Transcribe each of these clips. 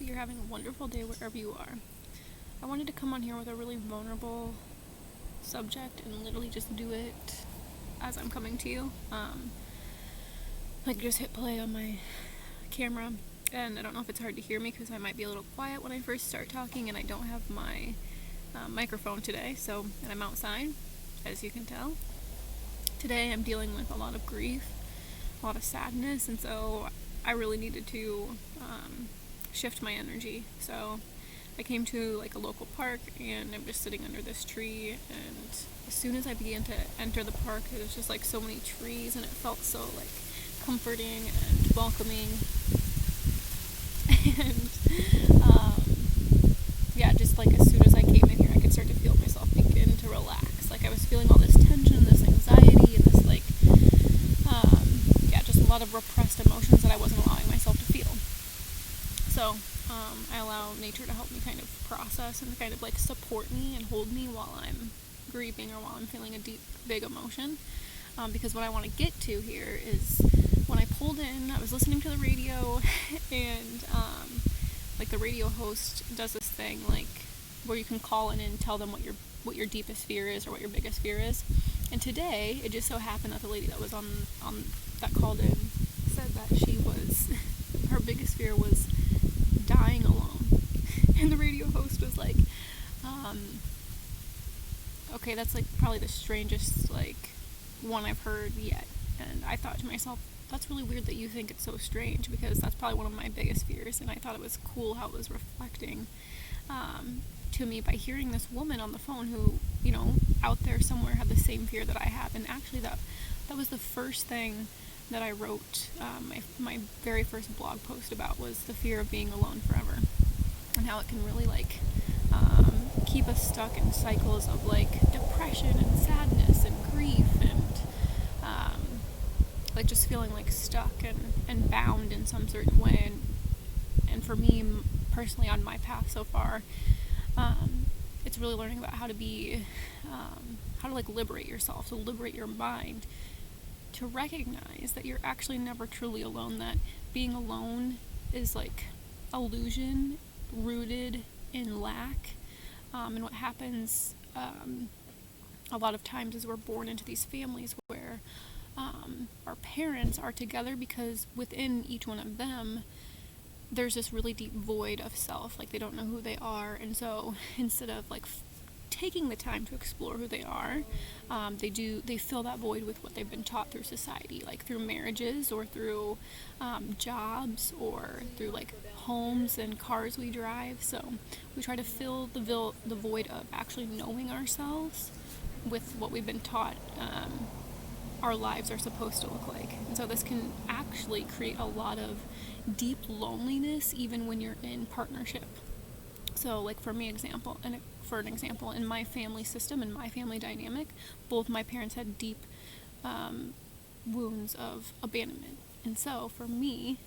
that you're having a wonderful day wherever you are. I wanted to come on here with a really vulnerable subject and literally just do it as I'm coming to you. Just hit play on my camera, and I don't know if it's hard to hear me because I might be a little quiet when I first start talking, and I don't have my microphone today, and I'm outside, as you can tell. Today I'm dealing with a lot of grief, a lot of sadness, and so I really needed to shift my energy. So I came to a local park, and I'm just sitting under this tree, and as soon as I began to enter the park, there was just so many trees, and it felt so comforting and welcoming. And just as soon as I came in here, I could start to feel myself begin to relax. I was feeling all this tension, this anxiety, and this just a lot of repressed emotions that I wasn't allowing myself to feel. So I allow nature to help me kind of process and kind of support me and hold me while I'm grieving or while I'm feeling a deep, big emotion. Because what I want to get to here is when I pulled in, I was listening to the radio, and the radio host does this thing where you can call in and tell them what your deepest fear is or what your biggest fear is. And today, it just so happened that the lady that was on that called in said that her biggest fear was dying alone. And the radio host was okay, that's probably the strangest one I've heard yet. And I thought to myself, that's really weird that you think it's so strange, because that's probably one of my biggest fears. And I thought it was cool how it was reflecting to me by hearing this woman on the phone who, out there somewhere had the same fear that I have. And actually that was the first thing that I wrote, my very first blog post about, was the fear of being alone forever, and how it can really keep us stuck in cycles of depression and sadness and grief, and just feeling stuck and bound in some certain way. And for me personally, on my path so far, it's really learning about how to be how to liberate yourself, to liberate your mind, to recognize that you're actually never truly alone, that being alone is illusion rooted in lack. And what happens a lot of times is we're born into these families where our parents are together because within each one of them there's this really deep void of self. They don't know who they are, and so instead of taking the time to explore who they are, they fill that void with what they've been taught through society, through marriages, or through jobs, or through homes and cars we drive. So we try to fill the void of actually knowing ourselves with what we've been taught our lives are supposed to look like. And so this can actually create a lot of deep loneliness even when you're in partnership. So for an example, in my family system, in my family dynamic, both my parents had deep wounds of abandonment. And so for me,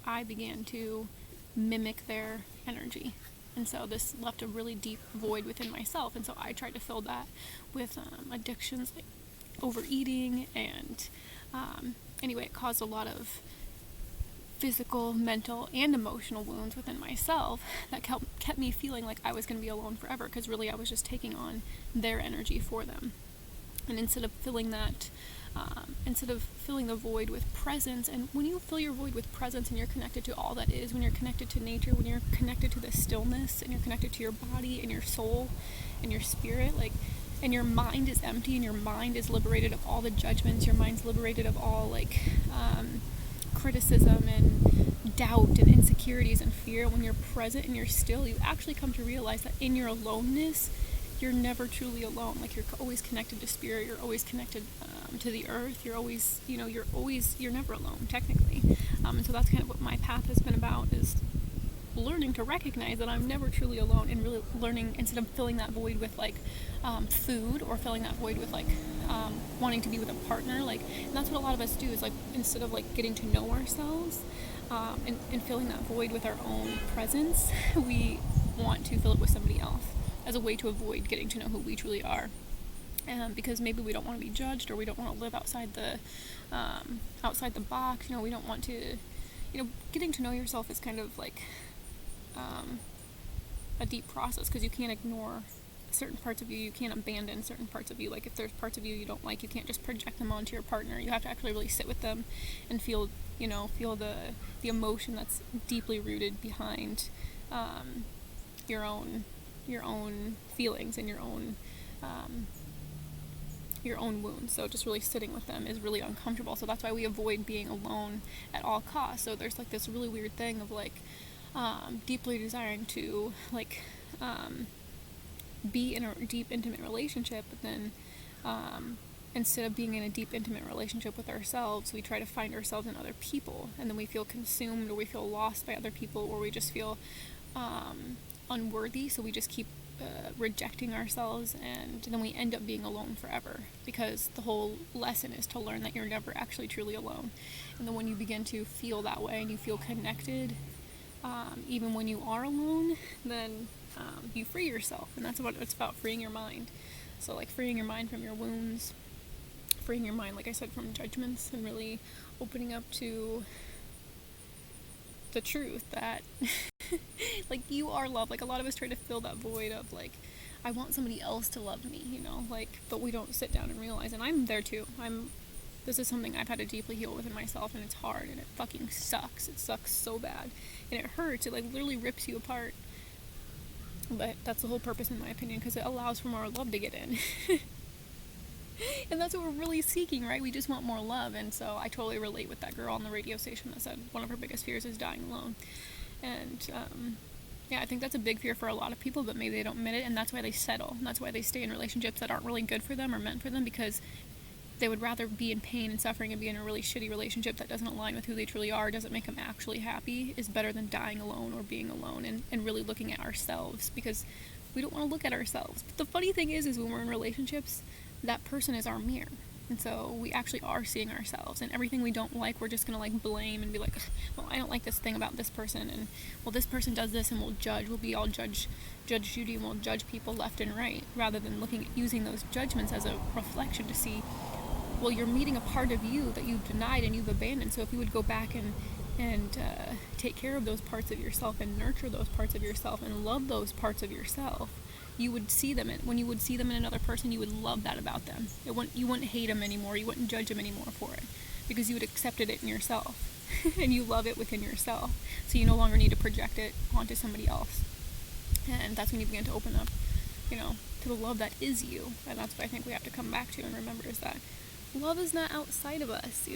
I began to mimic their energy. And so this left a really deep void within myself. And so I tried to fill that with addictions like overeating, and anyway, it caused a lot of physical, mental, and emotional wounds within myself that kept me feeling like I was going to be alone forever, because really I was just taking on their energy for them. And instead of filling the void with presence, and when you fill your void with presence and you're connected to all that is, when you're connected to nature, when you're connected to the stillness, and you're connected to your body and your soul and your spirit, and your mind is empty, and your mind is liberated of all the judgments, your mind's liberated of all criticism and doubt and insecurities and fear. When you're present and you're still, you actually come to realize that in your aloneness, you're never truly alone. You're always connected to spirit, you're always connected to the earth, you're never alone, technically. And so that's kind of what my path has been about, is learning to recognize that I'm never truly alone, and really learning, instead of filling that void with food, or filling that void with wanting to be with a partner, and that's what a lot of us do, is instead of getting to know ourselves and filling that void with our own presence, we want to fill it with somebody else as a way to avoid getting to know who we truly are. Because maybe we don't want to be judged, or we don't want to live outside the box. We don't want to, getting to know yourself is kind of a deep process, because you can't ignore certain parts of you. You can't abandon certain parts of you. Like if there's parts of you you don't like, you can't just project them onto your partner. You have to actually really sit with them and feel the emotion that's deeply rooted behind your own feelings and your own wounds. So just really sitting with them is really uncomfortable. So that's why we avoid being alone at all costs. So there's like this really weird thing of like deeply desiring to like be in a deep intimate relationship, but then instead of being in a deep intimate relationship with ourselves, we try to find ourselves in other people, and then we feel consumed or we feel lost by other people, or we just feel unworthy, so we just keep rejecting ourselves, and then we end up being alone forever, because the whole lesson is to learn that you're never actually truly alone. And then when you begin to feel that way and you feel connected, even when you are alone, then you free yourself. And that's what it's about, freeing your mind. So like freeing your mind from your wounds, freeing your mind, like I said, from judgments, and really opening up to the truth that like you are loved. Like a lot of us try to fill that void of like, I want somebody else to love me, like, but we don't sit down and realize, and I'm there too. This is something I've had to deeply heal within myself, and it's hard, and it fucking sucks. It sucks so bad, and it hurts. It like literally rips you apart. But that's the whole purpose, in my opinion, because it allows for more love to get in. And that's what we're really seeking, right? We just want more love. And so I totally relate with that girl on the radio station that said one of her biggest fears is dying alone. And I think that's a big fear for a lot of people, but maybe they don't admit it, and that's why they settle. And that's why they stay in relationships that aren't really good for them or meant for them, because they would rather be in pain and suffering and be in a really shitty relationship that doesn't align with who they truly are, doesn't make them actually happy, is better than dying alone or being alone, and really looking at ourselves, because we don't want to look at ourselves. But the funny thing is when we're in relationships, that person is our mirror. And so we actually are seeing ourselves, and everything we don't like, we're just going to like blame and be like, well, I don't like this thing about this person, and well, this person does this, and we'll judge. We'll be all Judge Judy, and we'll judge people left and right, rather than using those judgments as a reflection to see, well, you're meeting a part of you that you've denied and you've abandoned. So if you would go back and take care of those parts of yourself and nurture those parts of yourself and love those parts of yourself, you would see them. When you would see them in another person, you would love that about them. You wouldn't hate them anymore. You wouldn't judge them anymore for it, because you would accepted it in yourself and you love it within yourself. So you no longer need to project it onto somebody else. And that's when you begin to open up, to the love that is you. And that's what I think we have to come back to and remember, is that love is not outside of us,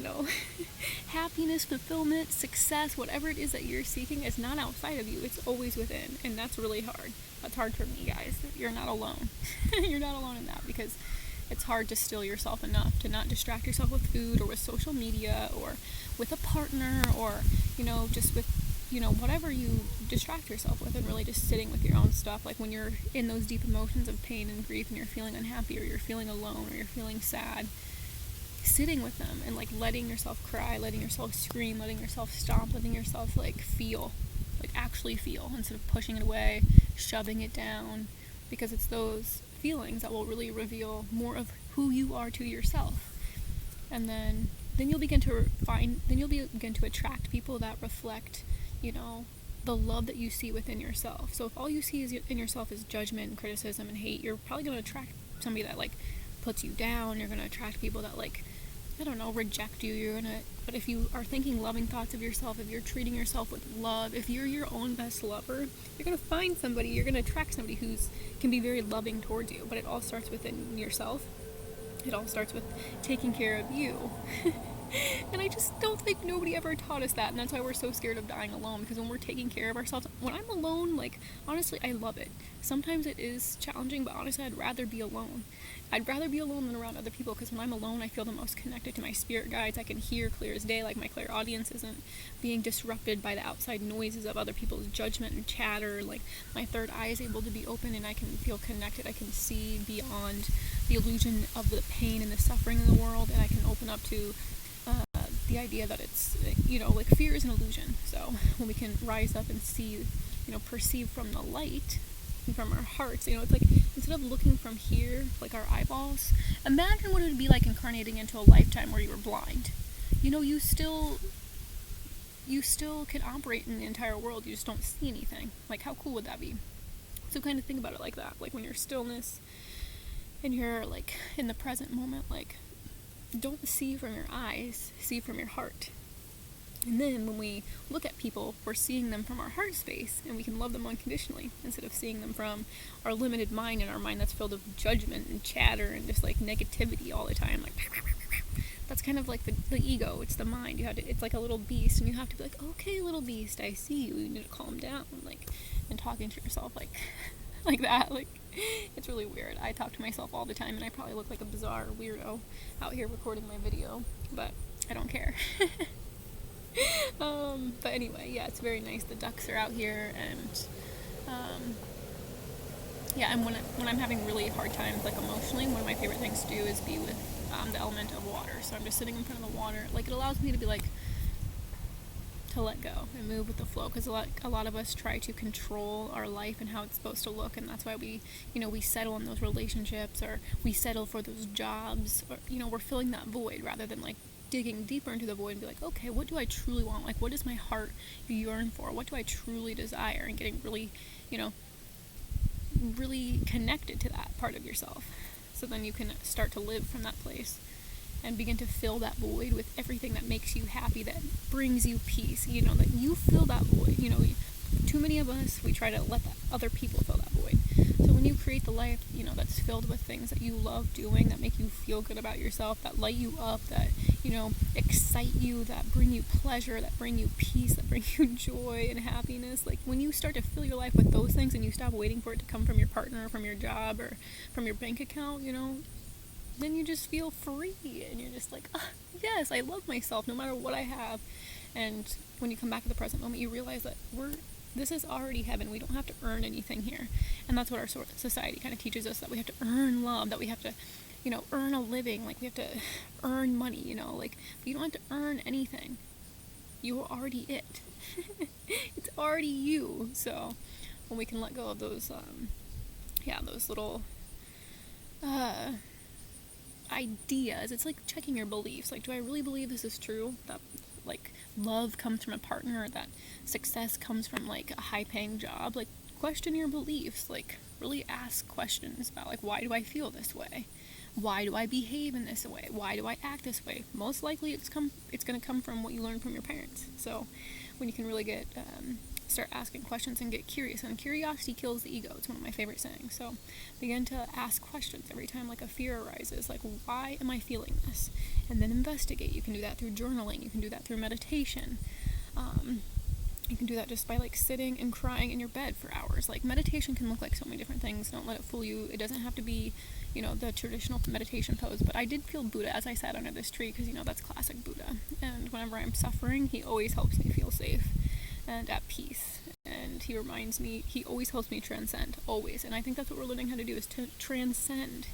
Happiness, fulfillment, success, whatever it is that you're seeking is not outside of you. It's always within. And that's really hard. That's hard for me, guys. You're not alone. You're not alone in that, because it's hard to still yourself enough to not distract yourself with food or with social media or with a partner or, just with, whatever you distract yourself with, and really just sitting with your own stuff. Like when you're in those deep emotions of pain and grief and you're feeling unhappy or you're feeling alone or you're feeling sad, sitting with them and like letting yourself cry, letting yourself scream, letting yourself stomp, letting yourself like feel, like actually feel, instead of pushing it away, shoving it down, because it's those feelings that will really reveal more of who you are to yourself. And then you'll begin to attract people that reflect, the love that you see within yourself. So if all you see in yourself is judgment and criticism and hate, you're probably going to attract somebody that like puts you down. You're going to attract people that like, I don't know, reject you. But if you are thinking loving thoughts of yourself, if you're treating yourself with love, if you're your own best lover, you're going to find somebody, you're going to attract somebody can be very loving towards you. But it all starts within yourself. It all starts with taking care of you. And I just don't think nobody ever taught us that, and that's why we're so scared of dying alone, because when we're taking care of ourselves, when I'm alone, like, honestly, I love it. Sometimes it is challenging, but honestly, I'd rather be alone. I'd rather be alone than around other people, because when I'm alone, I feel the most connected to my spirit guides. I can hear clear as day, like my clairaudience isn't being disrupted by the outside noises of other people's judgment and chatter. Like, my third eye is able to be open, and I can feel connected. I can see beyond the illusion of the pain and the suffering in the world, and I can open up to the idea that it's, like fear is an illusion. So when we can rise up and see, perceive from the light and from our hearts, it's like, instead of looking from here, like our eyeballs, imagine what it would be like incarnating into a lifetime where you were blind. You still you still can operate in the entire world, you just don't see anything. Like, how cool would that be? So kind of think about it like that. Like, when you're stillness and you're like in the present moment, like, don't see from your eyes, see from your heart. And then when we look at people, we're seeing them from our heart space, and we can love them unconditionally instead of seeing them from our limited mind, and our mind that's filled with judgment and chatter and just like negativity all the time. Like, that's kind of like the ego. It's the mind. It's like a little beast, and you have to be like, okay, little beast, I see you. You need to calm down, like, and talking to yourself like like that. Like, it's really weird. I talk to myself all the time, and I probably look like a bizarre weirdo out here recording my video, but I don't care. But anyway, yeah, it's very nice. The ducks are out here, and yeah, and when I'm having really hard times, like emotionally, one of my favorite things to do is be with the element of water. So I'm just sitting in front of the water. Like, it allows me to be like, to let go and move with the flow, because a lot of us try to control our life and how it's supposed to look, and that's why we settle in those relationships, or we settle for those jobs, or we're filling that void rather than like digging deeper into the void and be like, okay, what do I truly want? Like, what does my heart yearn for? What do I truly desire? And getting really, really connected to that part of yourself. So then you can start to live from that place and begin to fill that void with everything that makes you happy, that brings you peace, that you fill that void. Too many of us, we try to let other people fill that void. So when you create the life, that's filled with things that you love doing, that make you feel good about yourself, that light you up, that, excite you, that bring you pleasure, that bring you peace, that bring you joy and happiness. Like, when you start to fill your life with those things and you stop waiting for it to come from your partner or from your job or from your bank account, then you just feel free, and you're just like, oh, yes, I love myself no matter what I have. And when you come back to the present moment, you realize that this is already heaven. We don't have to earn anything here. And that's what our society kind of teaches us, that we have to earn love, that we have to, earn a living, like we have to earn money, like, but you don't have to earn anything. You are already it. It's already you. So when we can let go of those, those little, ideas, it's like checking your beliefs. Like, do I really believe this is true? That, like, love comes from a partner, or that success comes from, like, a high-paying job? Like, question your beliefs. Like, really ask questions about, like, why do I feel this way? Why do I behave in this way? Why do I act this way? Most likely it's going to come from what you learned from your parents. So when you can really start asking questions and get curious, and curiosity kills the ego. It's one of my favorite sayings. So begin to ask questions every time like a fear arises, like, why am I feeling this? And then investigate. You can do that through journaling. You can do that through meditation. You can do that just by like sitting and crying in your bed for hours. Like, meditation can look like so many different things. Don't let it fool you. It doesn't have to be, the traditional meditation pose. But I did feel Buddha as I sat under this tree, because that's classic Buddha. And whenever I'm suffering, he always helps me feel safe and at peace. And he always helps me transcend, always. And I think that's what we're learning how to do, is to transcend.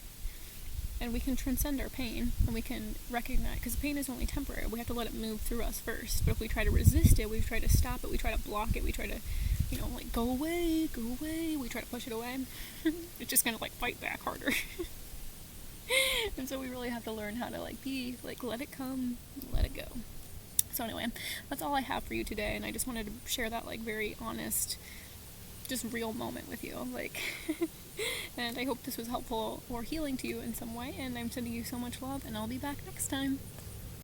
And we can transcend our pain, and we can recognize, because pain is only temporary. We have to let it move through us first. But if we try to resist it, we try to stop it, we try to block it, we try to, like, go away, we try to push it away, it's just going to, like, fight back harder. And so we really have to learn how to, like, let it come, let it go. So anyway, that's all I have for you today, and I just wanted to share that, like, very honest, just real moment with you, like, and I hope this was helpful or healing to you in some way, and I'm sending you so much love, and I'll be back next time.